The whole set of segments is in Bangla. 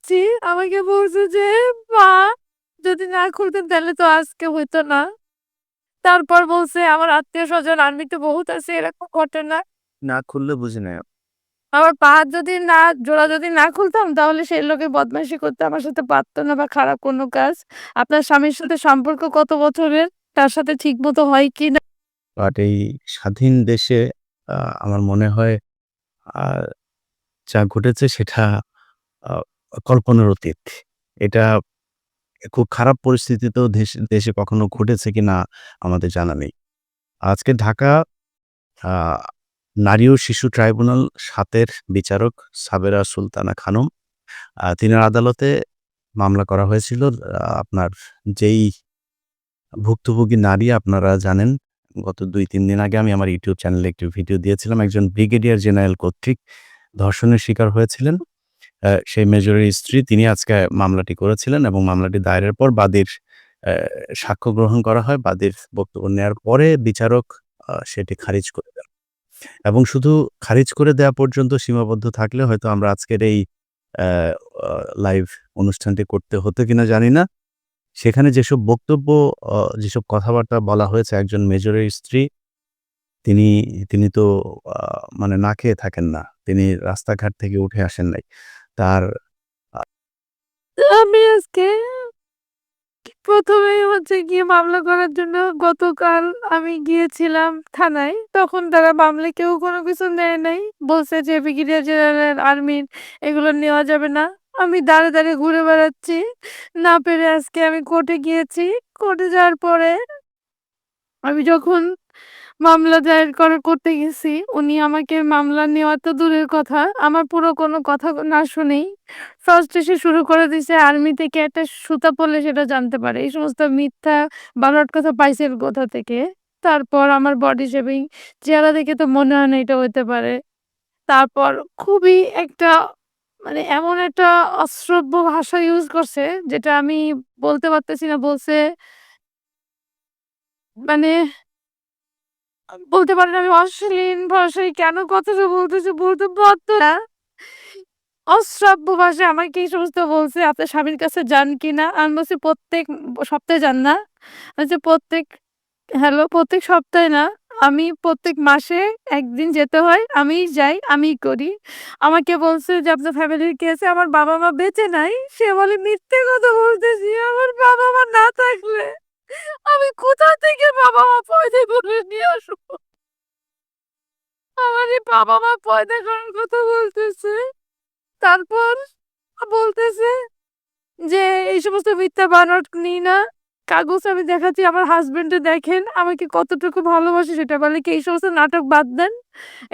খুলছি। আমাকে বলছে যে, "মা যদি না খুলতেন তাহলে তো আজকে হইতো না।" তারপর বলছে, "আমার আত্মীয়স্বজন আর্মিতে বহুত আছে, এরকম ঘটনা। না খুললে বুঝি নাই। আমার পা হাত যদি না জোড়া যদি না খুলতাম তাহলে সেই লোকে বদমাইশি করতে আমার সাথে পারত না বা খারাপ কোনো কাজ। আপনার স্বামীর সাথে সম্পর্ক কত বছরের? তার সাথে ঠিকমতো হয় কিনা?" বাট এই স্বাধীন দেশে আ আমার মনে হয় আ যা ঘটেছে সেটা আ কল্পনার অতীত। এটা খুব খারাপ পরিস্থিতিতেও দেশে কখনো ঘটেছে কিনা আমাদের জানা নেই। আজকে ঢাকা আ নারী ও শিশু ট্রাইব্যুনাল ৭ এর বিচারক সাবেরা সুলতানা খানম তিনার আদালতে মামলা করা হয়েছিল। আপনার যেই ভুক্তভোগী নারী আপনারা জানেন, গত ২-৩ দিন আগে আমি আমার YouTube চ্যানেলে একটি ভিডিও দিয়েছিলাম। একজন ব্রিগেডিয়ার জেনারেল কর্তৃক ধর্ষণের শিকার হয়েছিলেন। সেই মেজরের স্ত্রী তিনি আজকে মামলাটি করেছিলেন এবং মামলাটি দায়েরের পর বাদীর অ্যা সাক্ষ্য গ্রহণ করা হয়। বাদীর বক্তব্য নেয়ার পরে বিচারক সেটি খারিজ করে দেন। এবং শুধু খারিজ করে দেয়া পর্যন্ত সীমাবদ্ধ থাকলে হয়তো আমরা আজকের এই অ্যা আ লাইভ অনুষ্ঠানটি করতে হতো কিনা জানি না। সেখানে যেসব বক্তব্য, যেসব কথাবার্তা বলা হয়েছে একজন মেজরের স্ত্রী, তিনি তিনি তো আ মানে না খেয়ে থাকেন না। তিনি রাস্তাঘাট থেকে উঠে আসেন নাই। তার আ আমি আজকে ১ম এই হচ্ছে গিয়ে মামলা করার জন্য গতকাল আমি গিয়েছিলাম থানায়। তখন তারা মামলা কেউ কোনো কিছু নেয় নাই। বলছে যে ব্রিগেডিয়ার জেনারেল আর্মির এগুলো নেওয়া যাবে না। আমি দাঁড়ে, দাঁড়ে ঘুরে বেড়াচ্ছি। না পেরে আজকে আমি কোর্টে গিয়েছি। কোর্টে যাওয়ার পরে আমি যখন মামলা দায়ের করতে গেছি, উনি আমাকে মামলা নেওয়া তো দূরের কথা, আমার পুরো কোনো কথা না শুনেই ফার্স্ট এসে শুরু করে দিছে আর্মি থেকে একটা সুতা পড়লে সেটা জানতে পারে। এই সমস্ত মিথ্যা বানোয়াট কথা পাইছেন কোথা থেকে? তারপর আমার বডি শেপিং, চেহারা দেখে তো মনে হয় না এটা হইতে পারে। তারপর খুবই একটা মানে এমন একটা অশ্রাব্য ভাষা ইউজ করছে যেটা আমি বলতে পারতেছি না। বলছে মানে বলতে পারেন আমি অশ্লীল ভাষায় কেন কথাটা বলতেছি বলতে বাধ্য না। অশ্রাব্য ভাষায় আমাকে এই সমস্ত বলছে, "আপনার স্বামীর কাছে যান কিনা?" আমি বলছি, "প্রত্যেক সপ্তাহে যান না?" বলছে, প্রত্যেক সপ্তাহে না। আমি প্রত্যেক মাসে ১ দিন যেতে হয়। আমিই যাই, আমিই করি।" আমাকে বলছে যে, "আপনার ফ্যামিলির কে আছে?" আমার বাবা-মা বেঁচে নাই। সে বলে, "মিথ্যে কথা বলতেছি। আমার বাবা-মা না থাকলে আমি কোথা থেকে বাবা-মা পয়দা করে নিয়ে আসবো?" আমার এই বাবা-মা পয়দা করার কথা বলতেছে। তারপর বলতেছে যে, "এই সমস্ত মিথ্যা বানোয়াট নিই না। কাগজ আমি দেখাচ্ছি আমার হাসব্যান্ডে দেখেন আমাকে কতটুকু ভালোবাসে সেটা বলে কি এই সমস্ত নাটক বাদ দেন।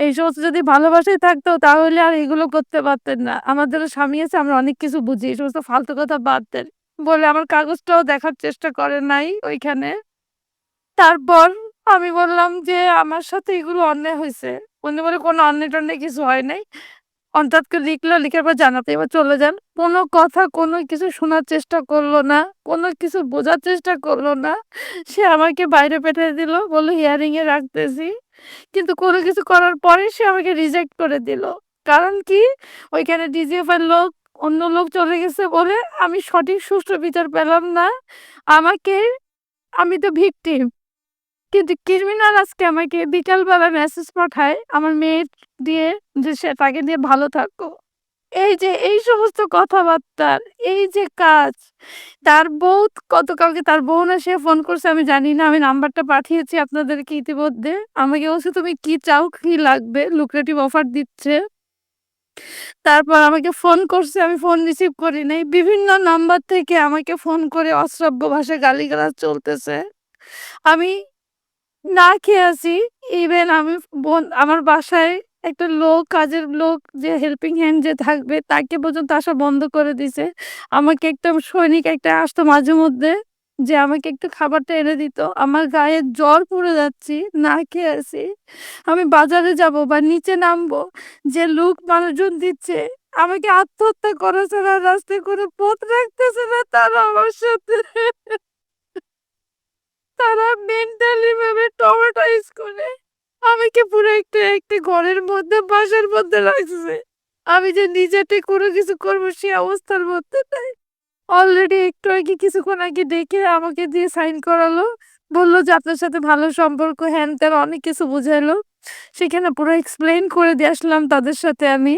এই সমস্ত যদি ভালোবাসাই থাকতো তাহলে আর এগুলো করতে পারতেন না। আমাদেরও স্বামী আছে আমরা অনেক কিছু বুঝি। এই সমস্ত ফালতু কথা বাদ দেন।" বলে আমার কাগজটাও দেখার চেষ্টা করে নাই ওইখানে। তারপর আমি বললাম যে, "আমার সাথে এগুলো অন্যায় হইছে।" উনি বলে, "কোনো অন্যায়-টন্যায় কিছু হয় নাই।" হঠাৎ করে লিখলো, লিখার পর জানাতে এবার চলে যান। কোনো কথা, কোনো কিছু শোনার চেষ্টা করল না। কোনো কিছু বোঝার চেষ্টা করল না। সে আমাকে বাইরে পাঠিয়ে দিল। বলল, "হিয়ারিং এ রাখতেছি।" কিন্তু কোনো কিছু করার পরে সে আমাকে রিজেক্ট করে দিল। কারণ কি? ওইখানে ডিজিএফ এর লোক, অন্য লোক চলে গেছে বলে আমি সঠিক সুষ্ঠু বিচার পেলাম না। আমাকে আমি তো ভিকটিম। কিন্তু ক্রিমিনাল আজকে আমাকে বিকালবেলা মেসেজ পাঠায় আমার মেয়ে দিয়ে যে সে তাকে দিয়ে ভালো থাকো। এই যে এই সমস্ত কথাবার্তার এই যে কাজ, তার বউ গতকালকে তার বউ না সে ফোন করছে আমি জানি না। আমি নাম্বারটা পাঠিয়েছি আপনাদেরকে ইতিমধ্যে। আমাকে বলছে, "তুমি কি চাও? কি লাগবে?" লুক্রেটিভ অফার দিচ্ছে। তারপর আমাকে ফোন করছে, আমি ফোন রিসিভ করি নাই। বিভিন্ন নাম্বার থেকে আমাকে ফোন করে অশ্রাব্য ভাষায় গালিগালাজ চলতেছে। আমি না খেয়ে আছি। ইভেন আমি আমার বাসায় একটা লোক, কাজের লোক যে হেল্পিং হ্যান্ড যে থাকবে তাকে পর্যন্ত আসা বন্ধ করে দিছে। আমাকে একটা সৈনিক একটা আসতো মাঝেমধ্যে যে আমাকে একটু খাবারটা এনে দিত। আমার গায়ে জ্বর পুড়ে যাচ্ছি, না খেয়ে আছি। আমি বাজারে যাবো বা নিচে নামবো, যে লুক মানুষজন দিচ্ছে, আমাকে আত্মহত্যা করা ছাড়া আর রাস্তায় কোনো পথ রাখতেছে না তারা আমার সাথে। তারা মেন্টালি ভাবে ট্রমাটাইজ করে আমাকে পুরো একটি ঘরের মধ্যে বাসার মধ্যে রাখছে। আমি যে নিজেতে কোনো কিছু করবো সে অবস্থার মধ্যে নাই। অলরেডি একটু আগে কিছুক্ষণ আগে ডেকে আমাকে দিয়ে সাইন করালো। বলল যে, "আপনার সাথে ভালো সম্পর্ক" হ্যান-ত্যান অনেক কিছু বুঝাইলো। সেখানে পুরো এক্সপ্লেইন করে দিয়ে আসলাম তাদের সাথে আমি।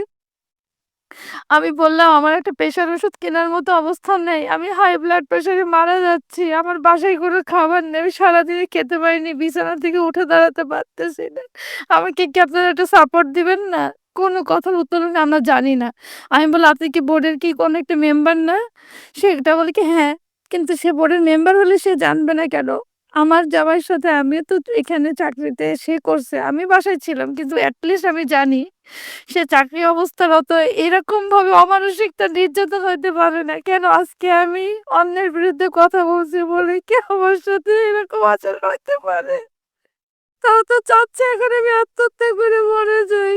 আমি বললাম, "আমার একটা প্রেশার ওষুধ কেনার মতো অবস্থা নেই। আমি হাই ব্লাড প্রেশারে মারা যাচ্ছি। আমার বাসায় কোনো খাবার নেই। আমি সারাদিনে খেতে পারিনি। বিছানা থেকে উঠে দাঁড়াতে পারতেছি না। আমাকে কি আপনারা একটু সাপোর্ট দিবেন না?" কোনো কথার উত্তর না, "আমরা জানি না।" আমি বললাম, "আপনি কি বোর্ডের কি কোনো একটা মেম্বার না?" সেটা বলে কি, "হ্যাঁ।" কিন্তু সে বোর্ডের মেম্বার হলে সে জানবে না কেন? আমার জামাইয়ের সাথে আমিও তো এখানে চাকরিতে সে করছে। আমি বাসায় ছিলাম। কিন্তু এট লিস্ট আমি জানি সে চাকরি অবস্থারত এরকমভাবে অমানসিকতা নির্যাতন হইতে পারে না। কেন আজকে আমি অন্যের বিরুদ্ধে কথা বলছি বলে কি আমার সাথে এরকম আচরণ হইতে পারে? তাও তো চাচ্ছে এখন আমি আত্মহত্যা করে মরে যাই।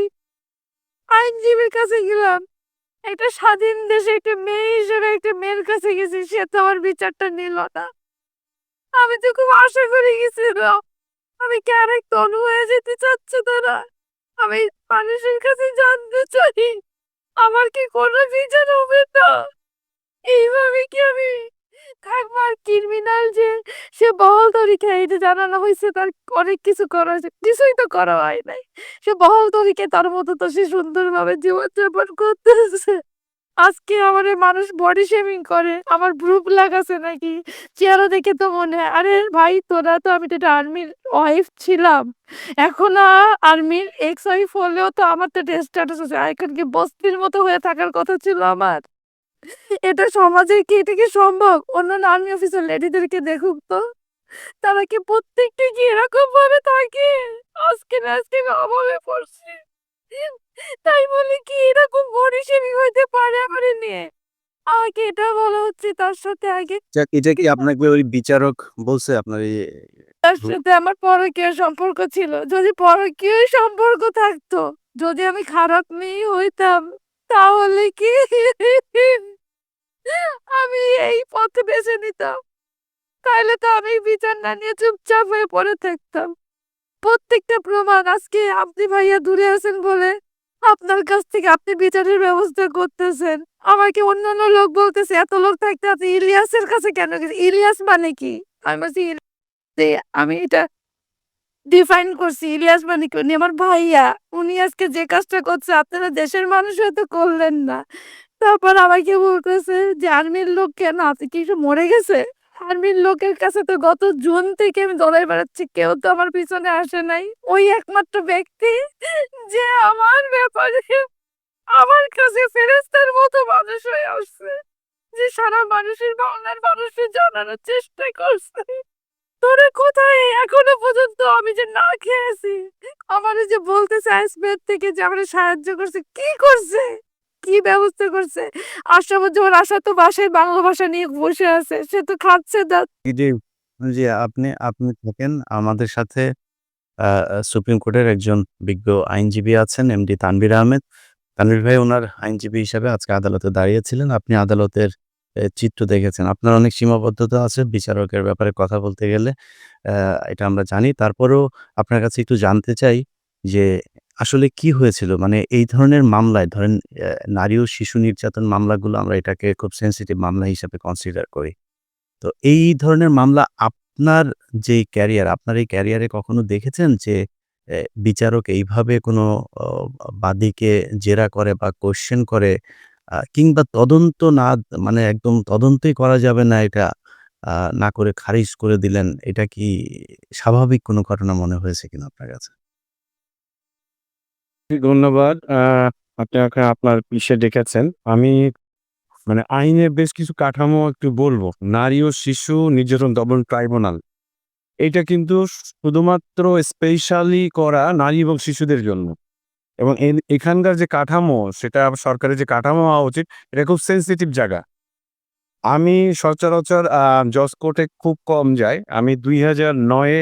আইনজীবীর কাছে গেলাম। একটা স্বাধীন দেশে একটা মেয়ে হিসেবে একটা মেয়ের কাছে গেছি। সে তো আমার বিচারটা নিল না। আমি তো খুব আশা করে গেছিলাম। আমি কি আরেকটা অনু হয়ে যেতে চাচ্ছে তারা? আমি মানুষের কাছে জানতে চাই। আমার কি কোনো বিচার হবে না? এইভাবে কি আমি থাকবো? আর ক্রিমিনাল যে সে বহাল তরিকায় এই যে জানানো হইছে তার অনেক কিছু করা হয়েছে। কিছুই তো করা হয় নাই। সে বহাল তরিকায় তার মতো তো সে সুন্দরভাবে জীবনযাপন করতেছে। আজকে আমারে মানুষ বডি শেমিং করে। আমার ভ্রু প্লাক আছে নাকি? চেহারা দেখে তো মনে হয়, আরে ভাই তোরা তো আমি তো এটা আর্মির ওয়াইফ ছিলাম। এখন আর্মির এক্স ওয়াইফ হলেও তো আমার তো একটা স্ট্যাটাস আছে। আর এখন কি বস্তির মতো হয়ে থাকার কথা ছিল আমার? এটা সমাজে কি এটা কি সম্ভব? অন্যান্য আর্মি অফিসার লেডিদেরকে দেখুক তো। তারা কি প্রত্যেকটা কি এরকমভাবে থাকে? আজকে না আজকে আমি অভাবে পড়ছি। তাই বলে কি এরকম বডি শেমিং হইতে পারে আমারে নিয়ে? আমাকে এটা বলা হচ্ছে তার সাথে আগে এটা কি আপনাকে ওই বিচারক বলছে আপনার এই তার হুম, সাথে আমার পরকীয়া সম্পর্ক ছিল। যদি পরকীয় সম্পর্ক থাকতো, যদি আমি খারাপ মেয়ে হইতাম, তাহলে কি আমি এই পথ বেছে নিতাম? তাইলে তো আমি বিচার না নিয়ে চুপচাপ হয়ে পড়ে থাকতাম। প্রত্যেকটা প্রমাণ আজকে আপনি ভাইয়া দূরে আছেন বলে আপনার কাছ থেকে আপনি বিচারের ব্যবস্থা করতেছেন। আমাকে অন্যান্য লোক বলতেছে, "এত লোক থাকতে আপনি ইলিয়াসের কাছে কেন গেছেন?" ইলিয়াস মানে কি? আমি বলছি, যে আমি এটা ডিফাইন করছি। ইলিয়াস মানে কি? উনি আমার ভাইয়া। উনি আজকে যে কাজটা করছে আপনারা দেশের মানুষ হয়তো করলেন না। তারপর আমাকে বলতেছে যে, "আর্মির লোক কেন? আপনি কি মরে গেছে?" আর্মির লোকের কাছে তো গত জুন থেকে আমি দৌড়ায় বেড়াচ্ছি। কেউ তো আমার পিছনে আসে নাই। ওই একমাত্র ব্যক্তি যে আমার ব্যাপারে আমার কাছে ফেরেস্তার মতো মানুষ হয়ে আসছে। যে সারা মানুষের বাংলার মানুষকে জানানোর চেষ্টা করছে। তোরা কোথায়? এখনো পর্যন্ত আমি যে না খেয়ে আছি। আমারে যে বলতেছে আইসব্যাগ থেকে যে আমারে সাহায্য করছে। কি করছে? কি ব্যবস্থা করছে? আশরাফুজ্জামান আশা তো বাসায় বাংলা ভাষা নিয়ে বসে আছে। সে তো খাচ্ছে এই যে জি, আপনি আপনি থাকেন আমাদের সাথে আ আ সুপ্রিম কোর্টের একজন বিজ্ঞ আইনজীবী আছেন এমডি তানভীর আহমেদ। তানভীর ভাই উনার আইনজীবী হিসাবে আজকে আদালতে দাঁড়িয়েছিলেন। আপনি আদালতের চিত্র দেখেছেন। আপনার অনেক সীমাবদ্ধতা আছে বিচারকের ব্যাপারে কথা বলতে গেলে। এটা আমরা জানি। তারপরেও আপনার কাছে একটু জানতে চাই যে আসলে কি হয়েছিল? মানে এই ধরনের মামলায় ধরেন নারী ও শিশু নির্যাতন মামলাগুলো আমরা এটাকে খুব সেনসিটিভ মামলা হিসেবে কনসিডার করি। তো এই ধরনের মামলা আপনার যে ক্যারিয়ার, আপনার এই ক্যারিয়ারে কখনো দেখেছেন যে বিচারক এইভাবে কোনো অ বাদীকে জেরা করে বা কোয়েশ্চেন করে কিংবা তদন্ত না মানে একদম তদন্তই করা যাবে না এটা আ না করে খারিজ করে দিলেন। এটা কি স্বাভাবিক কোনো ঘটনা মনে হয়েছে কিনা আপনার কাছে? জি, ধন্যবাদ। আপনি আমাকে আপনার ইসে ডেকেছেন। আমি মানে আইনের বেশ কিছু কাঠামো একটু বলবো। নারী ও শিশু নির্যাতন দমন ট্রাইব্যুনাল। এইটা কিন্তু শুধুমাত্র স্পেশালি করা নারী এবং শিশুদের জন্য। এবং এখানকার যে কাঠামো সেটা সরকারের যে কাঠামো হওয়া উচিত, এটা খুব সেনসিটিভ জায়গা। আমি সচরাচর জজ কোর্টে খুব কম যাই। আমি ২০০৯ এ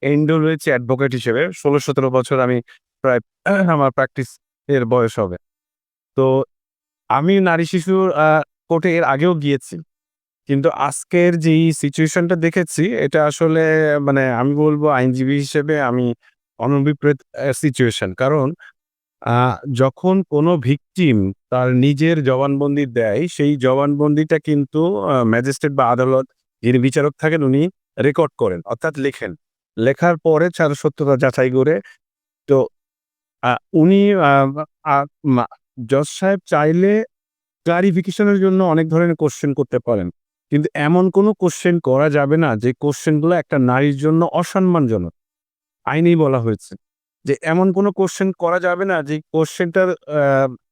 এনরোল হয়েছি অ্যাডভোকেট হিসেবে। ১৬-১৭ বছর আমি প্রায় আমার প্র্যাকটিস এর বয়স হবে। তো আমি নারী শিশুর কোর্টে এর আগেও গিয়েছি। কিন্তু আজকের যেই সিচুয়েশনটা দেখেছি এটা আসলে মানে আমি বলব আইনজীবী হিসেবে আমি অনভিপ্রেত সিচুয়েশন। কারণ যখন কোনো ভিকটিম তার নিজের জবানবন্দি দেয়, সেই জবানবন্দিটা কিন্তু ম্যাজিস্ট্রেট বা আদালত যিনি বিচারক থাকেন উনি রেকর্ড করেন, অর্থাৎ লেখেন। লেখার পরে তার সত্যতা যাচাই করে তো আ উনি আ আ মা জজ সাহেব চাইলে ক্লারিফিকেশন এর জন্য অনেক ধরনের কোয়েশ্চেন করতে পারেন। কিন্তু এমন কোনো কোয়েশ্চেন করা যাবে না যে কোয়েশ্চেন গুলো একটা নারীর জন্য অসম্মানজনক। আইনেই বলা হয়েছে যে এমন কোনো কোয়েশ্চেন করা যাবে না যে কোয়েশ্চেনটার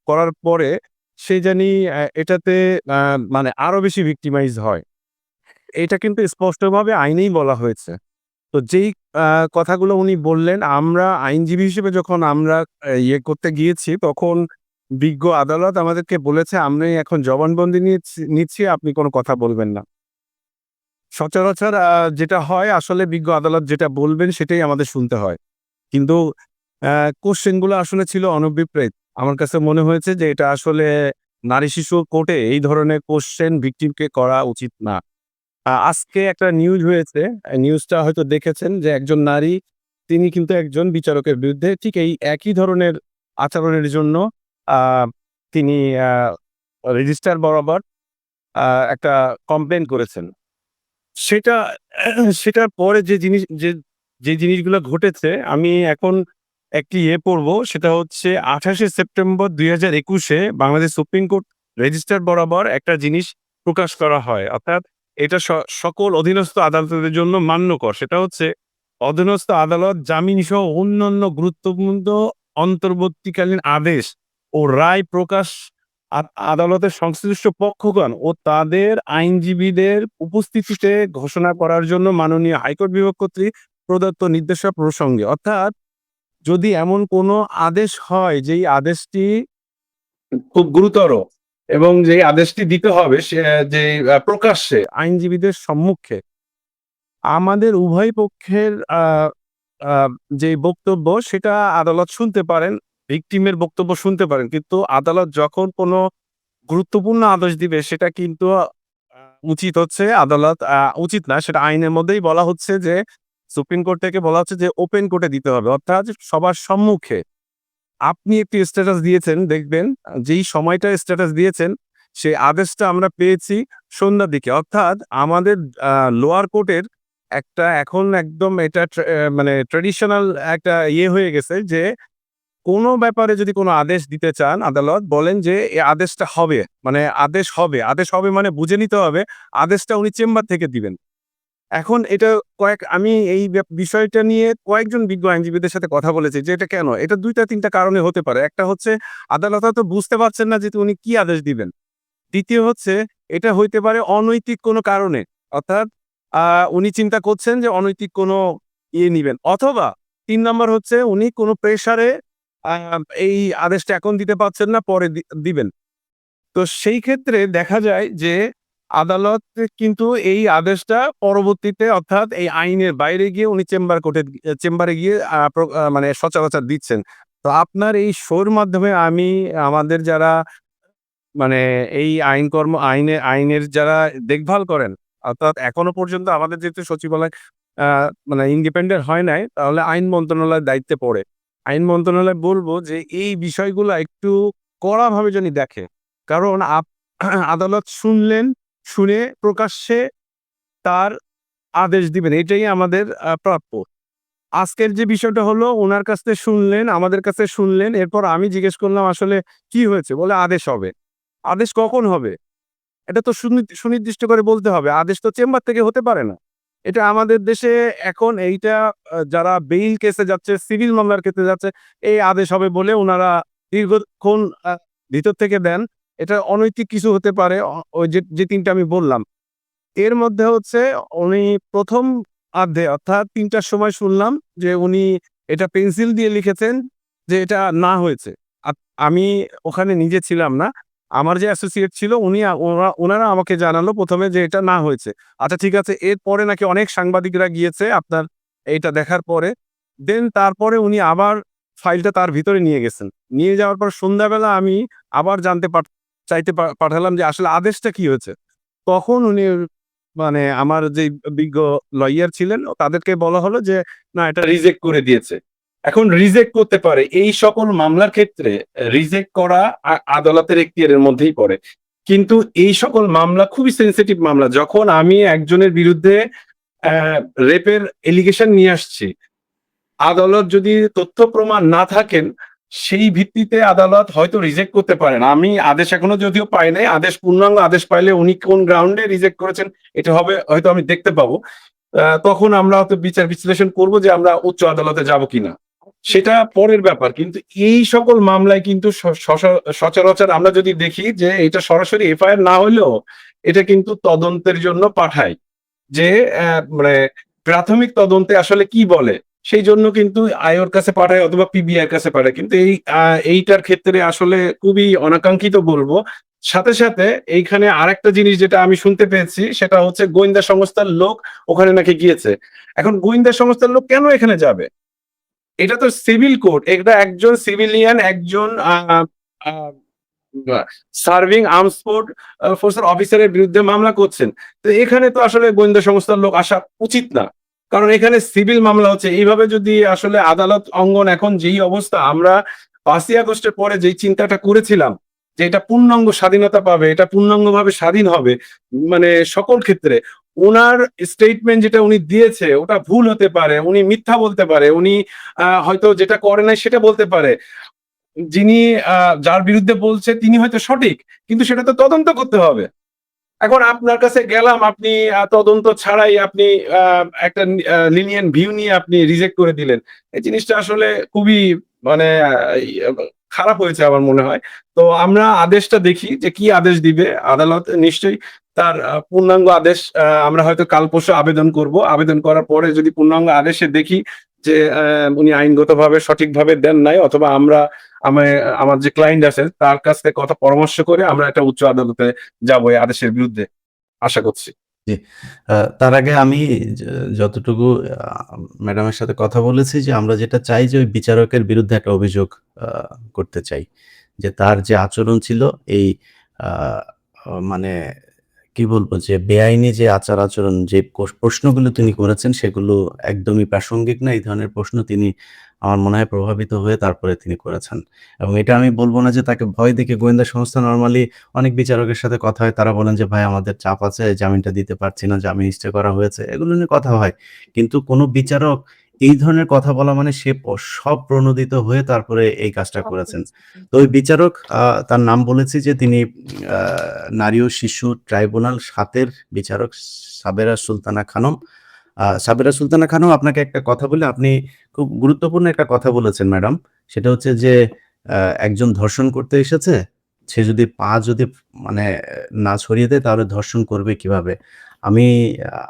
করার পরে সে জানি এটাতে আ মানে আরো বেশি ভিক্টিমাইজ হয়। এটা কিন্তু স্পষ্টভাবে আইনেই বলা হয়েছে। তো যেই আ কথাগুলো উনি বললেন, আমরা আইনজীবী হিসেবে যখন আমরা ইয়ে করতে গিয়েছি, তখন বিজ্ঞ আদালত আমাদেরকে বলেছে, "আমি এখন জবানবন্দি নিচ্ছি, আপনি কোনো কথা বলবেন না।" সচরাচর যেটা হয় আসলে বিজ্ঞ আদালত যেটা বলবেন সেটাই আমাদের শুনতে হয়। কিন্তু কোশ্চেন গুলো আসলে ছিল অনভিপ্রেত। আমার কাছে মনে হয়েছে যে এটা আসলে নারী শিশু কোর্টে এই ধরনের কোশ্চেন ভিকটিমকে করা উচিত না। আজকে একটা নিউজ হয়েছে। নিউজটা হয়তো দেখেছেন যে একজন নারী তিনি কিন্তু একজন বিচারকের বিরুদ্ধে ঠিক এই একই ধরনের আচরণের জন্য আ তিনি আ রেজিস্ট্রার বরাবর আ একটা কমপ্লেইন করেছেন। সেটা সেটার পরে যে জিনিসগুলো ঘটেছে আমি এখন একটি পড়বো সেটা হচ্ছে ২৮শে সেপ্টেম্বর ২০২১ এ বাংলাদেশ সুপ্রিম কোর্ট রেজিস্ট্রার বরাবর একটা জিনিস প্রকাশ করা হয়। অর্থাৎ এটা সকল অধীনস্থ আদালতের জন্য মান্যকর। সেটা হচ্ছে অধীনস্থ আদালত জামিনসহ অন্যান্য গুরুত্বপূর্ণ অন্তর্বর্তীকালীন আদেশ ও রায় প্রকাশ আদালতের সংশ্লিষ্ট পক্ষগণ ও তাদের আইনজীবীদের উপস্থিতিতে ঘোষণা করার জন্য মাননীয় হাইকোর্ট বিভাগ কর্তৃক প্রদত্ত নির্দেশনা প্রসঙ্গে। অর্থাৎ যদি এমন কোনো আদেশ হয় যেই আদেশটি খুব গুরুতর এবং যেই আদেশটি দিতে হবে সে যেই প্রকাশ্যে আইনজীবীদের সম্মুখে আমাদের উভয় পক্ষের আ আ যে বক্তব্য সেটা আদালত শুনতে পারেন, ভিকটিমের বক্তব্য শুনতে পারেন। কিন্তু আদালত যখন কোনো গুরুত্বপূর্ণ আদেশ দিবে সেটা কিন্তু উচিত হচ্ছে আদালত উচিত না, সেটা আইনের মধ্যেই বলা হচ্ছে যে সুপ্রিম কোর্ট থেকে বলা হচ্ছে যে ওপেন কোর্টে দিতে হবে। অর্থাৎ সবার সম্মুখে। আপনি একটি স্ট্যাটাস দিয়েছেন দেখবেন যেই সময়টায় স্ট্যাটাস দিয়েছেন সেই আদেশটা আমরা পেয়েছি সন্ধ্যার দিকে। অর্থাৎ আমাদের লোয়ার কোর্টের একটা এখন একদম এটা মানে ট্র্যাডিশনাল একটা হয়ে গেছে যে কোনো ব্যাপারে যদি কোনো আদেশ দিতে চান আদালত বলেন যে এই আদেশটা হবে। মানে আদেশ হবে। আদেশ হবে মানে বুঝে নিতে হবে আদেশটা উনি চেম্বার থেকে দিবেন। এখন এটা আমি এই বিষয়টা নিয়ে কয়েকজন বিজ্ঞ আইনজীবীদের সাথে কথা বলেছি যে এটা কেন? এটা ২ টা ৩ টা কারণে হতে পারে। একটা হচ্ছে আদালত হয়তো বুঝতে পারছেন না যে উনি কি আদেশ দিবেন। দ্বিতীয় হচ্ছে এটা হইতে পারে অনৈতিক কোনো কারণে। অর্থাৎ আ উনি চিন্তা করছেন যে অনৈতিক কোনো নিবেন। অথবা ৩ নাম্বার হচ্ছে উনি কোনো প্রেশারে আ এই আদেশটা এখন দিতে পারছেন না, পরে দিবেন। তো সেই ক্ষেত্রে দেখা যায় যে আদালত কিন্তু এই আদেশটা পরবর্তীতে অর্থাৎ এই আইনের বাইরে গিয়ে উনি চেম্বারে গিয়ে মানে সচরাচর দিচ্ছেন। তো আপনার এই শোর মাধ্যমে আমি আমাদের যারা মানে এই আইনের যারা দেখভাল করেন, অর্থাৎ এখনো পর্যন্ত আমাদের যেহেতু সচিবালয় আ মানে ইন্ডিপেন্ডেন্ট হয় নাই, তাহলে আইন মন্ত্রণালয়ের দায়িত্বে পড়ে। আইন মন্ত্রণালয় বলব যে এই বিষয়গুলা একটু কড়াভাবে জানি দেখে। কারণ আদালত শুনলেন, শুনে প্রকাশ্যে তার আদেশ দিবেন। এটাই আমাদের প্রাপ্য। আজকের যে বিষয়টা হলো উনার কাছ থেকে শুনলেন, আমাদের কাছে শুনলেন। এরপর আমি জিজ্ঞেস করলাম, "আসলে কি হয়েছে?" বলে, "আদেশ হবে।" আদেশ কখন হবে? এটা তো সুনির্দিষ্ট করে বলতে হবে। আদেশ তো চেম্বার থেকে হতে পারে না। এটা আমাদের দেশে এখন এইটা যারা বেইল কেসে যাচ্ছে, সিভিল মামলার ক্ষেত্রে যাচ্ছে, এই আদেশ হবে বলে উনারা দীর্ঘক্ষণ ভিতর থেকে দেন। এটা অনৈতিক কিছু হতে পারে। ওই যে ৩ টা আমি বললাম। এর মধ্যে হচ্ছে উনি ১ম অর্থাৎ ৩ টার সময় শুনলাম যে উনি এটা পেন্সিল দিয়ে লিখেছেন যে এটা না হয়েছে। আপ আমি ওখানে নিজে ছিলাম না। আমার যে অ্যাসোসিয়েট ছিল উনি উনারা আমাকে জানালো ১ম এ যে এটা না হয়েছে। আচ্ছা ঠিক আছে। এরপরে নাকি অনেক সাংবাদিকরা গিয়েছে আপনার এইটা দেখার পরে। তারপরে উনি আবার ফাইলটা তার ভিতরে নিয়ে গেছেন। নিয়ে যাওয়ার পর সন্ধ্যাবেলা আমি আবার জানতে চাইতে পাঠালাম যে আসলে আদেশটা কি হয়েছে? তখন উনি মানে আমার যেই বিজ্ঞ লয়ার ছিলেন তাদেরকে বলা হলো যে, "না এটা রিজেক্ট করে দিয়েছে।" এখন রিজেক্ট করতে পারে। এই সকল মামলার ক্ষেত্রে রিজেক্ট করা আদালতের এখতিয়ারের মধ্যেই পড়ে। কিন্তু এই সকল মামলা খুবই সেনসিটিভ মামলা। যখন আমি একজনের বিরুদ্ধে রেপের অ্যালিগেশন নিয়ে আসছি, আদালত যদি তথ্য প্রমাণ না থাকেন, সেই ভিত্তিতে আদালত হয়তো রিজেক্ট করতে পারেন। আমি আদেশ এখনো যদিও পাই নাই। পূর্ণাঙ্গ আদেশ পাইলে উনি কোন গ্রাউন্ডে রিজেক্ট করেছেন এটা হয়তো আমি দেখতে পাবো। তখন আমরা হয়তো বিচার বিশ্লেষণ করব যে আমরা উচ্চ আদালতে যাব কিনা। সেটা পরের ব্যাপার। কিন্তু এই সকল মামলায় কিন্তু সচরাচর আমরা যদি দেখি যে এটা সরাসরি এফআইআর না হইলেও এটা কিন্তু তদন্তের জন্য পাঠায়। যে মানে প্রাথমিক তদন্তে আসলে কি বলে? সেইজন্য কিন্তু আইওর কাছে পাঠায় অথবা পিবিআই এর কাছে পাঠায়। কিন্তু এইটার ক্ষেত্রে আসলে খুবই অনাকাঙ্ক্ষিত বলবো। সাথে, সাথে এইখানে আরেকটা জিনিস যেটা আমি শুনতে পেয়েছি সেটা হচ্ছে গোয়েন্দা সংস্থার লোক ওখানে নাকি গিয়েছে। এখন গোয়েন্দা সংস্থার লোক কেন এখানে যাবে? এটা তো সিভিল কোর্ট। এটা একজন সিভিলিয়ান, একজন আ আ সার্ভিং আর্মস ফোর্সের অফিসারের বিরুদ্ধে মামলা করছেন। তো এখানে তো আসলে গোয়েন্দা সংস্থার লোক আসা উচিত না। কারণ এখানে সিভিল মামলা হচ্ছে। এইভাবে যদি আসলে আদালত অঙ্গন এখন যেই অবস্থা, আমরা ৫ই আগস্টের পরে যেই চিন্তাটা করেছিলাম যে এটা পূর্ণাঙ্গ স্বাধীনতা পাবে, এটা পূর্ণাঙ্গভাবে স্বাধীন হবে, মানে সকল ক্ষেত্রে। উনার স্টেটমেন্ট যেটা উনি দিয়েছে ওটা ভুল হতে পারে, উনি মিথ্যা বলতে পারে, উনি হয়তো যেটা করে নাই সেটা বলতে পারে। যিনি যার বিরুদ্ধে বলছে তিনি হয়তো সঠিক, কিন্তু সেটা তো তদন্ত করতে হবে। এখন আপনার কাছে গেলাম, আপনি তদন্ত ছাড়াই আপনি একটা লিনিয়েন্ট ভিউ নিয়ে আপনি রিজেক্ট করে দিলেন। এই জিনিসটা আসলে খুবই মানে খারাপ হয়েছে আমার মনে হয়। তো আমরা আদেশটা দেখি যে কি আদেশ দিবে আদালত। নিশ্চয়ই তার পূর্ণাঙ্গ আদেশ আমরা হয়তো কাল পরশু আবেদন করব। আবেদন করার পরে যদি পূর্ণাঙ্গ আদেশে দেখি যে উনি আইনগতভাবে সঠিকভাবে দেন নাই, অথবা আমার যে ক্লায়েন্ট আছে তার কাছ থেকে পরামর্শ করে আমরা একটা উচ্চ আদালতে যাবো এই আদেশের বিরুদ্ধে। আশা করছি। জি। তার আগে আমি য যতটুকু ম্যাডামের সাথে কথা বলেছি যে আমরা যেটা চাই যে ওই বিচারকের বিরুদ্ধে একটা অভিযোগ আ করতে চাই। যে তার যে আচরণ ছিল এই আ মানে কি বলবো যে বেআইনি যে আচার-আচরণ যে প্রশ্নগুলো তিনি করেছেন সেগুলো একদমই প্রাসঙ্গিক না। এই ধরনের প্রশ্ন তিনি আমার মনে হয় প্রভাবিত হয়ে তারপরে তিনি করেছেন। এবং এটা আমি বলব না যে তাকে ভয় দেখে গোয়েন্দা সংস্থা নরমালি অনেক বিচারকের সাথে কথা হয়। তারা বলেন যে, "ভাই আমাদের চাপ আছে, জামিনটা দিতে পারছি না, জামিন স্টে করা হয়েছে।" এগুলো নিয়ে কথা হয়। কিন্তু কোনো বিচারক এই ধরনের কথা বলা মানে সে সব প্রণোদিত হয়ে তারপরে এই কাজটা করেছেন। তো ওই বিচারক তার নাম বলেছি যে তিনি আ নারী ও শিশু ট্রাইব্যুনাল ৭ এর বিচারক সাবেরা সুলতানা খানম। সাবেরা সুলতানা খানম, আপনাকে একটা কথা বলি, আপনি খুব গুরুত্বপূর্ণ একটা কথা বলেছেন ম্যাডাম। সেটা হচ্ছে যে একজন ধর্ষণ করতে এসেছে, সে যদি পা যদি মানে না ছড়িয়ে দেয় তাহলে ধর্ষণ করবে কিভাবে? আমি আ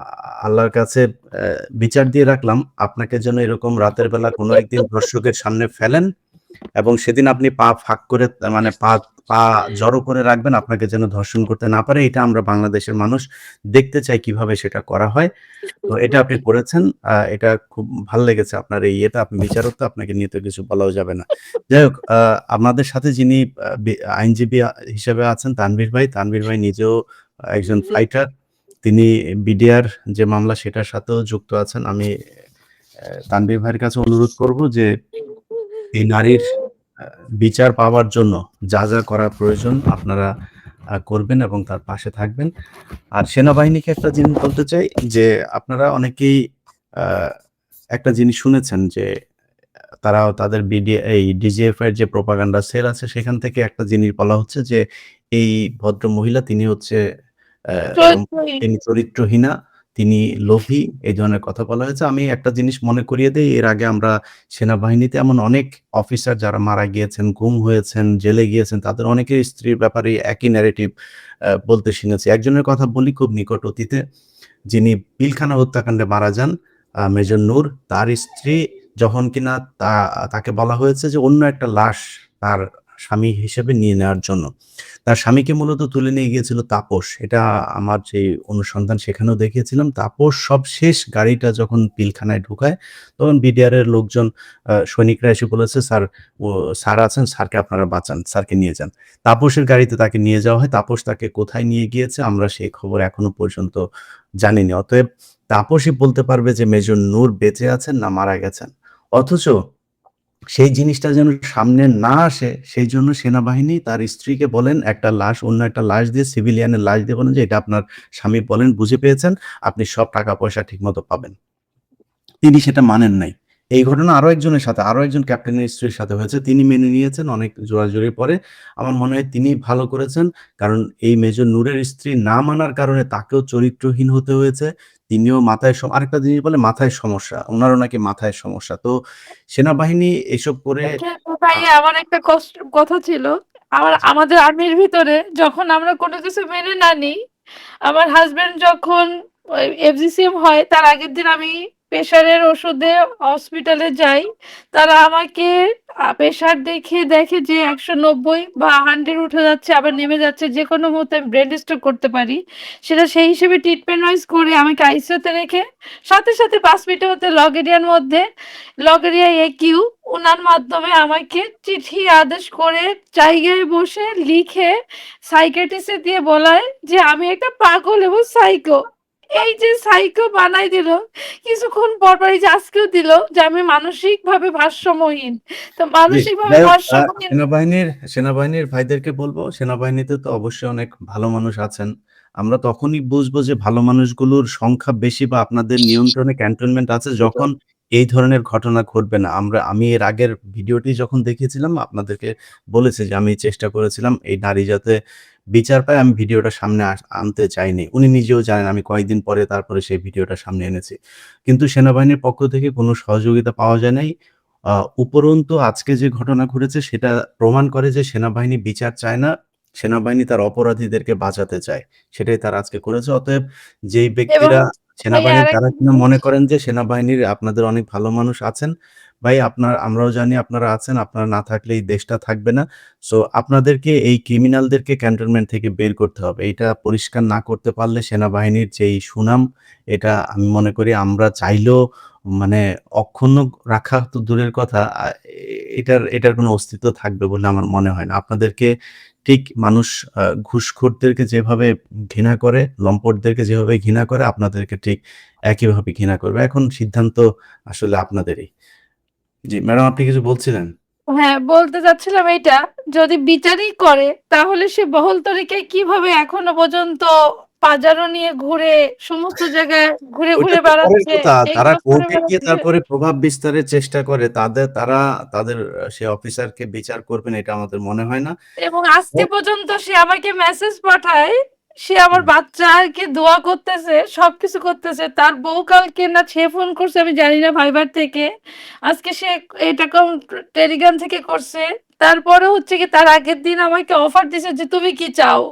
আল্লাহর কাছে বিচার দিয়ে রাখলাম আপনাকে যেন এরকম রাতের বেলা কোনো একদিন ধর্ষকের সামনে ফেলেন এবং সেদিন আপনি পা ফাঁক করে মানে পা জড়ো করে রাখবেন, আপনাকে যেন ধর্ষণ করতে না পারে। এটা আমরা বাংলাদেশের মানুষ দেখতে চাই কিভাবে সেটা করা হয়। তো এটা আপনি করেছেন। এটা খুব ভাল লেগেছে আপনার এই ইয়েটা। আপনি বিচারক, তো আপনাকে নিয়ে তো কিছু বলাও যাবে না। যাই হোক, আমাদের সাথে যিনি আইনজীবী হিসেবে আছেন তানভীর ভাই। তানভীর ভাই নিজেও একজন ফাইটার। তিনি বিডিআর যে মামলা সেটার সাথেও যুক্ত আছেন। আমি তানভীর ভাইয়ের কাছে অনুরোধ করব যে এই নারীর আ বিচার পাওয়ার জন্য যা করা প্রয়োজন আপনারা করবেন এবং তার পাশে থাকবেন। আর সেনাবাহিনীকে একটা জিনিস বলতে চাই যে আপনারা অনেকেই আ একটা জিনিস শুনেছেন যে তারাও তাদের এই ডিজিএফআই এর যে প্রোপাগান্ডা সেল আছে সেখান থেকে একটা জিনিস বলা হচ্ছে যে এই ভদ্র মহিলা তিনি হচ্ছে চরিত্রহীন। তিনি চরিত্রহীনা, তিনি লোভী, এই ধরনের কথা বলা হয়েছে। আমি একটা জিনিস মনে করিয়ে দেই, এর আগে আমরা সেনাবাহিনীতে এমন অনেক অফিসার যারা মারা গিয়েছেন, গুম হয়েছেন, জেলে গিয়েছেন, তাদের অনেকের স্ত্রীর ব্যাপারে একই ন্যারেটিভ বলতে শুনেছি। একজনের কথা বলি খুব নিকট অতীতে, যিনি পিলখানা হত্যাকাণ্ডে মারা যান, মেজর নূর, তার স্ত্রী যখন কিনা তাকে বলা হয়েছে যে অন্য একটা লাশ তার স্বামী হিসেবে নিয়ে নেওয়ার জন্য। তার স্বামীকে মূলত তুলে নিয়ে গিয়েছিল তাপস। এটা আমার যে অনুসন্ধান সেখানেও দেখিয়েছিলাম। তাপস সবশেষ গাড়িটা যখন পিলখানায় ঢুকায়, তখন বিডিআর এর লোকজন সৈনিকরা এসে বলেছে, "স্যার, স্যার আছেন, স্যারকে আপনারা বাঁচান, স্যারকে নিয়ে যান।" তাপসের গাড়িতে তাকে নিয়ে যাওয়া হয়। তাপস তাকে কোথায় নিয়ে গিয়েছে আমরা সেই খবর এখনো পর্যন্ত জানিনি। অতএব তাপসই বলতে পারবে যে মেজর নূর বেঁচে আছেন না মারা গেছেন। অথচ সেই জিনিসটা যেন সামনে না আসে সেই জন্য সেনাবাহিনী তার স্ত্রীকে বলেন একটা লাশ অন্য একটা লাশ দিয়ে সিভিলিয়ানের লাশ দিয়ে বলেন যে এটা আপনার স্বামী বলেন বুঝে পেয়েছেন, আপনি সব টাকা পয়সা ঠিকমতো পাবেন। তিনি সেটা মানেন নাই। এই ঘটনা আরো একজনের সাথে, আরো একজন ক্যাপ্টেনের স্ত্রীর সাথে হয়েছে। তিনি মেনে নিয়েছেন অনেক জোরাজুরির পরে। আমার মনে হয় তিনি ভালো করেছেন। কারণ এই মেজর নূরের স্ত্রী না মানার কারণে তাকেও চরিত্রহীন হতে হয়েছে। তিনিও মাথায় আরেকটা জিনিস বলে মাথায় সমস্যা। উনারও নাকি মাথায় সমস্যা। তো সেনাবাহিনী এসব করে কিন্তু আ ভাইয়া আমার একটা কথা ছিল। জি, আমাদের আর্মির ভিতরে যখন আমরা কোনো কিছু মেনে না নিই, আমার হাসব্যান্ড যখন ওই FGCM হয় তার আগের দিন আমি প্রেশারের ওষুধে হসপিটালে যাই। তারা আমাকে প্রেশার দেখে যে ১৯০ বা 100 উঠে যাচ্ছে আবার নেমে যাচ্ছে যেকোনো মুহূর্তে আমি ব্রেন স্ট্রোক করতে পারি। সেটা সেই হিসেবে ট্রিটমেন্ট ওয়াইজ করে আমাকে আইসিইউতে রেখে সাথে ৫ মিনিটের মধ্যে লগেরিয়ার মধ্যে লগেরিয়া একিউ উনার মাধ্যমে আমাকে চিঠি আদেশ করে জায়গায় বসে লিখে সাইকিয়াট্রিস্ট এ দিয়ে বলায় যে আমি একটা পাগল এবং সাইকো। এই যে সাইকো বানায় দিল, কিছুক্ষণ পর এই যে আজকেও দিল যে আমি মানসিকভাবে ভারসাম্যহীন। তো জি। মানসিকভাবে যাই হোক ভারসাম্যহীন সেনাবাহিনীর ভাইদেরকে বলবো, সেনাবাহিনীতে তো অবশ্যই অনেক ভালো মানুষ আছেন। আমরা তখনই বুঝবো যে ভালো মানুষগুলোর সংখ্যা বেশি বা আপনাদের নিয়ন্ত্রণে ক্যান্টনমেন্ট আছে যখন এই ধরনের ঘটনা ঘটবে না। আমি এর আগের ভিডিওটি যখন দেখিয়েছিলাম আপনাদেরকে বলেছি যে আমি চেষ্টা করেছিলাম এই নারী যাতে বিচার পায়, আমি ভিডিওটা সামনে আনতে চাইনি। উনি নিজেও জানেন আমি কয়েকদিন পরে তারপরে সেই ভিডিওটা সামনে এনেছি। কিন্তু সেনাবাহিনীর পক্ষ থেকে কোনো সহযোগিতা পাওয়া যায় নাই। আ উপরন্তু আজকে যে ঘটনা ঘটেছে সেটা প্রমাণ করে যে সেনাবাহিনী বিচার চায় না। সেনাবাহিনী তার অপরাধীদেরকে বাঁচাতে চায়। সেটাই তারা আজকে করেছে। অতএব যেই এবং ব্যক্তিরা ভাইয়া সেনাবাহিনীর আরেকটা তারা কিনা জিনিস মনে করেন যে সেনাবাহিনীর আপনাদের অনেক ভালো মানুষ আছেন। ভাই আমরাও জানি আপনারা আছেন। আপনারা না থাকলে এই দেশটা থাকবে না। সো আপনাদেরকে এই ক্রিমিনালদেরকে ক্যান্টনমেন্ট থেকে বের করতে হবে। এইটা পরিষ্কার না করতে পারলে সেনাবাহিনীর যেই সুনাম এটা আমি মনে করি আমরা চাইলেও মানে অক্ষুণ্ণ রাখা তো দূরের কথা, এটার কোনো অস্তিত্ব থাকবে বলে আমার মনে হয় না। আপনাদেরকে ঠিক মানুষ ঘুষখোরদেরকে যেভাবে ঘৃণা করে, লম্পটদেরকে যেভাবে ঘৃণা করে, আপনাদেরকে ঠিক একইভাবে ঘৃণা করবে। এখন সিদ্ধান্ত আসলে আপনাদেরই। জি, ম্যাডাম আপনি কিছু বলছিলেন? হ্যাঁ, বলতে চাচ্ছিলাম এইটা, যদি বিচারই করে তাহলে সে বহল তরিকায় কিভাবে এখনো পর্যন্ত পাজারো নিয়ে ঘুরে সমস্ত জায়গায় ওইটা ঘুরে তো পরের বেড়াচ্ছে, কথা। তারা এগুলো করে কোর্টে গিয়ে বেড়াচ্ছে তারপরে প্রভাব বিস্তারের চেষ্টা করে। তারা তাদের সে অফিসারকে বিচার করবেন এটা আমাদের মনে হয় না। এবং আজকে পর্যন্ত সে আমাকে মেসেজ পাঠায়, সে আমার বাচ্চাকে দোয়া করতেছে, সবকিছু করতেছে। তার বউ কালকে না সে ফোন করছে আমি জানি না ভাইবার থেকে। আজকে সে এটা টেলিগ্রাম থেকে করছে। তারপরে হচ্ছে কি তার আগের দিন আমাকে অফার দিছে যে তুমি কি চাও?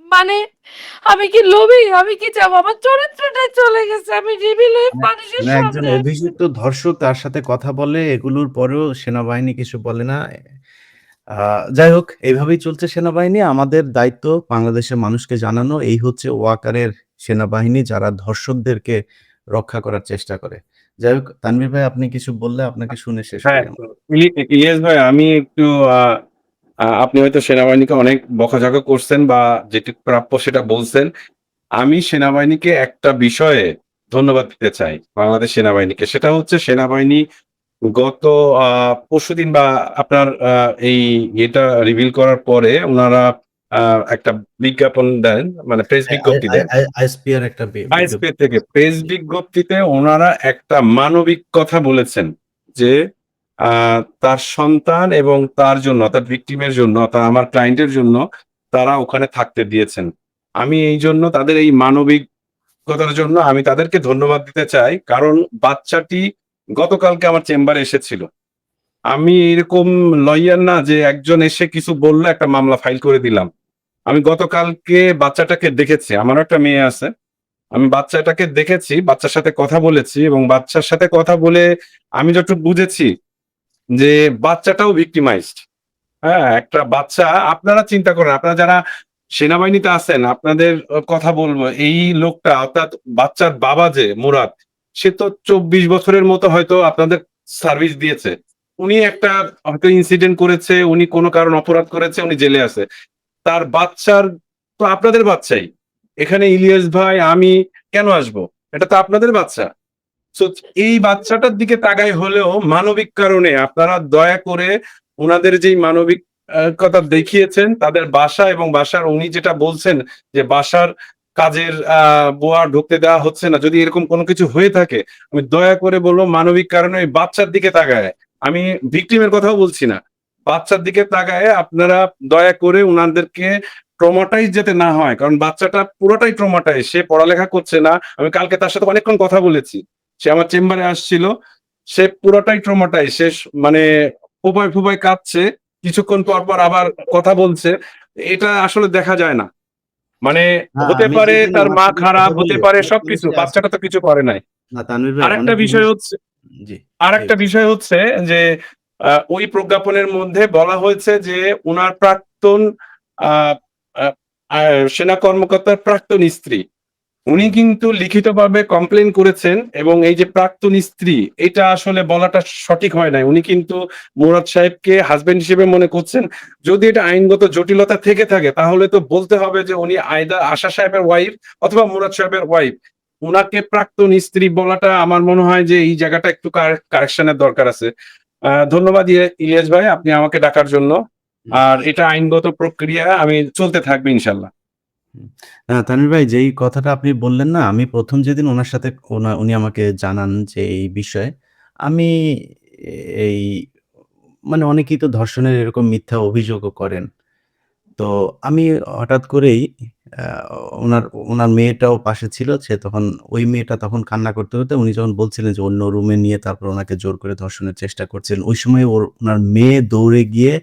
মানে আমি কি লোভী? আমি কি চাবো? আমার চরিত্রটাই চলে গেছে। আমি রিভিল হয়ে মানে মানুষের মানে একজন সামনে অভিযুক্ত ধর্ষক তার সাথে কথা বলে, এগুলোর পরেও সেনাবাহিনী কিছু বলে না। আ যাই হোক এভাবেই চলছে সেনাবাহিনী। আমাদের দায়িত্ব বাংলাদেশের মানুষকে জানানো এই হচ্ছে ওয়াকারের সেনাবাহিনী যারা ধর্ষকদেরকে রক্ষা করার চেষ্টা করে। যাই হোক তানভীর ভাই আপনি কিছু বললে আপনাকে শুনে শেষ হ্যাঁ, করি আমরা। ইলিয়াস ভাই আমি একটু আ আ আপনি হয়তো সেনাবাহিনীকে অনেক বকাঝকা করছেন বা যেটুকু প্রাপ্য সেটা বলছেন। আমি সেনাবাহিনীকে একটা বিষয়ে ধন্যবাদ দিতে চাই। বাংলাদেশ সেনাবাহিনীকে। সেটা হচ্ছে সেনাবাহিনী গত আ পরশুদিন বা আপনার এই ইয়েটা রিভিল করার পরে উনারা আ একটা বিজ্ঞাপন দেন, মানে প্রেস বিজ্ঞপ্তি দেন। আইএসপিআর একটা আইএসপি থেকে প্রেস বিজ্ঞপ্তিতে ওনারা একটা মানবিক কথা বলেছেন যে, আ তার সন্তান এবং তার জন্য অর্থাৎ ভিকটিমের জন্য অর্থাৎ আমার ক্লায়েন্টের জন্য তারা ওখানে থাকতে দিয়েছেন। আমি এইজন্য তাদের এই মানবিকতার জন্য আমি তাদেরকে ধন্যবাদ দিতে চাই। কারণ বাচ্চাটি গতকালকে আমার চেম্বারে এসেছিল। আমি এরকম লইয়ার না যে একজন এসে কিছু বলল একটা মামলা ফাইল করে দিলাম। আমি গতকালকে বাচ্চাটাকে দেখেছি। আমারও একটা মেয়ে আছে। আমি বাচ্চাটাকে দেখেছি, বাচ্চার সাথে কথা বলেছি এবং বাচ্চার সাথে কথা বলে আমি যতটুকু বুঝেছি যে বাচ্চাটাও victimized। হ্যাঁ? একটা বাচ্চা আপনারা চিন্তা করেন, আপনারা যারা সেনাবাহিনীতে আছেন, আপনাদের কথা বলবো। এই লোকটা অর্থাৎ বাচ্চার বাবা যে মুরাদ, সে তো ২৪ বছরের মতো হয়তো আপনাদের সার্ভিস দিয়েছে। উনি একটা হয়তো ইনসিডেন্ট করেছে, উনি কোন কারণে অপরাধ করেছে, উনি জেলে আছে। তার বাচ্চার তো আপনাদের বাচ্চাই। এখানে ইলিয়াস ভাই, আমি কেন আসবো? এটা তো আপনাদের বাচ্চা। সো এই বাচ্চাটার দিকে তাকাই হলেও মানবিক কারণে আপনারা দয়া করে উনাদের যেই মানবিক কথা দেখিয়েছেন তাদের বাসা এবং বাসার উনি যেটা বলছেন যে বাসার কাজের বুয়া ঢুকতে দেওয়া হচ্ছে না, যদি এরকম কোনো কিছু হয়ে থাকে আমি দয়া করে বলবো মানবিক কারণে ওই বাচ্চার দিকে তাকায়, আমি ভিকটিমের কথাও বলছি না, বাচ্চার দিকে তাকায় আপনারা দয়া করে উনাদেরকে ট্রমাটাইজ যাতে না হয়, কারণ বাচ্চাটা পুরোটাই ট্রমাটাইজ, সে পড়ালেখা করছে না। আমি কালকে তার সাথে অনেকক্ষণ কথা বলেছি, সে আমার চেম্বারে আসছিল, সে পুরোটাই ট্রমাটাইজ, সে মানে ফোপায় ফোপায় কাঁদছে, কিছুক্ষণ পর পর আবার কথা বলছে। এটা আসলে দেখা যায় না, মানে হ্যাঁ, হতে আমি পারে যেদিন তার ওনার মা সাথে খারাপ, কথা বলি হতে পারে অনেক সবকিছু, জিনিসই আছে। বাচ্চাটা তো কিছু করে নাই। না তানভীর ভাই আরেকটা অনেক বিষয় জিনিস হচ্ছে জি, জি, আরেকটা বিষয় হচ্ছে যে ওই প্রজ্ঞাপনের মধ্যে বলা হয়েছে যে উনার প্রাক্তন আহ, আহ, সেনা কর্মকর্তার প্রাক্তন স্ত্রী, উনি কিন্তু লিখিতভাবে কমপ্লেন করেছেন, এবং এই যে প্রাক্তন স্ত্রী এটা আসলে বলাটা সঠিক হয় নাই, উনি কিন্তু মুরাদ সাহেবকে হাজবেন্ড হিসেবে মনে করছেন। যদি এটা আইনগত জটিলতা থেকে থাকে তাহলে তো বলতে হবে যে উনি আয়দা আশা সাহেবের ওয়াইফ অথবা মুরাদ সাহেবের ওয়াইফ, উনাকে প্রাক্তন স্ত্রী বলাটা আমার মনে হয় যে এই জায়গাটা একটু কারেকশনের দরকার আছে। ধন্যবাদ ইলিয়াস ভাই আপনি আমাকে ডাকার জন্য। হুম, আর এটা আইনগত প্রক্রিয়া আমি চলতে থাকবে ইনশাল্লাহ। হুম। তানভীর ভাই যেই কথাটা আপনি বললেন না, আমি ১ম যেদিন উনার সাথে উনি আমাকে জানান যে এই বিষয়ে, আমি এই মানে অনেকেই তো ধর্ষণের এরকম মিথ্যা অভিযোগও করেন। তো আমি হঠাৎ করেই আ উনার উনার মেয়েটাও পাশে ছিল। সে তখন ওই মেয়েটা তখন কান্না করতে, করতে উনি যখন বলছিলেন যে অন্য রুমে নিয়ে তারপর উনাকে জোর করে ধর্ষণের চেষ্টা করছিলেন। ওই সময় উনার মেয়ে দৌড়ে গিয়ে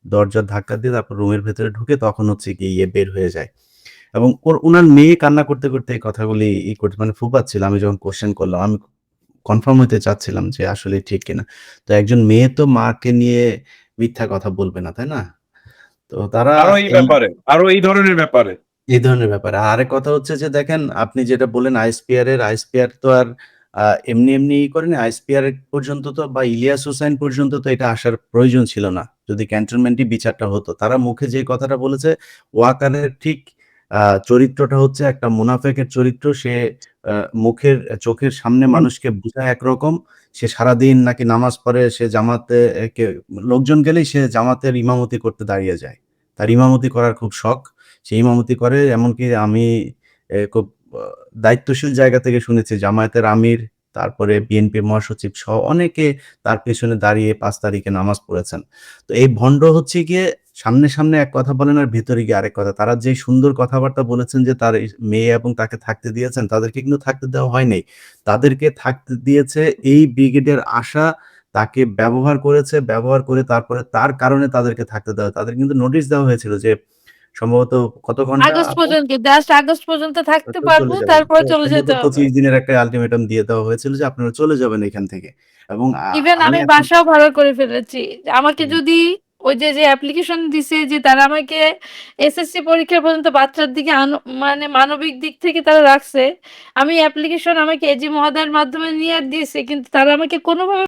দরজার ধাক্কা দিয়ে তারপর রুমের ভেতরে ঢুকে তখন হচ্ছে গিয়ে বের হয়ে যায়। এবং উনার মেয়ে কান্না করতে, করতে এই কথাগুলি করছে মানে ফুপাচ্ছিল। আমি যখন কোয়েশ্চেন করলাম, আমি কনফার্ম হইতে চাচ্ছিলাম যে আসলে ঠিক কিনা। তো একজন মেয়ে তো মাকে নিয়ে মিথ্যা কথা বলবে না, তাই না? তো তারা এই আরো এই ধরনের ব্যাপারে এই ধরনের ব্যাপার। আরেক কথা হচ্ছে যে দেখেন আপনি যেটা বললেন আইএসপিআর তো আর এমনি, এমনি করেনি। আইএসপিআর পর্যন্ত তো বা ইলিয়াস হোসাইন পর্যন্ত তো এটা আসার প্রয়োজন ছিল না। যদি ক্যান্টনমেন্টই বিচারটা হতো। তারা মুখে যে কথাটা বলেছে ওয়াকারের ঠিক আ চরিত্রটা হচ্ছে একটা মুনাফেকের চরিত্র। সে আ চোখের সামনে মানুষকে বুঝায় একরকম। সে সারাদিন নাকি নামাজ পড়ে, সে জামাতে লোকজন গেলেই সে জামাতের ইমামতি করতে দাঁড়িয়ে যায়। তার ইমামতি করার খুব শখ। সে ইমামতি করে এমনকি আমি খুব আ দায়িত্বশীল জায়গা থেকে শুনেছি জামায়াতের আমির, তারপরে বিএনপির মহাসচিব সহ অনেকে তার পেছনে দাঁড়িয়ে ৫ তারিখে নামাজ পড়েছেন। তো এই ভন্ড হচ্ছে গিয়ে সামনে, সামনে এক কথা বলেন আর ভেতরে গিয়ে আরেক কথা। তারা যে সুন্দর কথাবার্তা বলেছেন যে তার এই মেয়ে এবং তাকে থাকতে দিয়েছেন, তাদেরকে কিন্তু থাকতে দেওয়া হয় নাই। তাদেরকে থাকতে দিয়েছে এই ব্রিগেডের আশা, তাকে ব্যবহার করেছে, ব্যবহার করে তারপরে তার কারণে তাদেরকে থাকতে দেওয়া। তাদের কিন্তু নোটিশ দেওয়া হয়েছিল যে সম্ভবত কত ঘন্টা আগস্ট আপু? পর্যন্ত, জাস্ট আগস্ট পর্যন্ত থাকতে তারপরে পারবো, চলে যাবেন। তারপরে তো চলে সম্ভবত যেতে হবে। ২৫ দিনের একটা আল্টিমেটাম দিয়ে দেওয়া হয়েছিল যে আপনারা চলে যাবেন এখান থেকে। এবং ইভেন আমি আমি এখন বাসাও ভাড়া করে ফেলেছি। আমাকে হুম, যদি ওই যে অ্যাপ্লিকেশন দিছে যে তারা আমাকে এসএসসি পরীক্ষা পর্যন্ত বাচ্চার দিকে মানে মানবিক দিক থেকে তারা রাখছে। আমি অ্যাপ্লিকেশন আমাকে এজি মহোদয়ের মাধ্যমে নিয়ে দিয়েছে। কিন্তু তারা আমাকে কোনোভাবে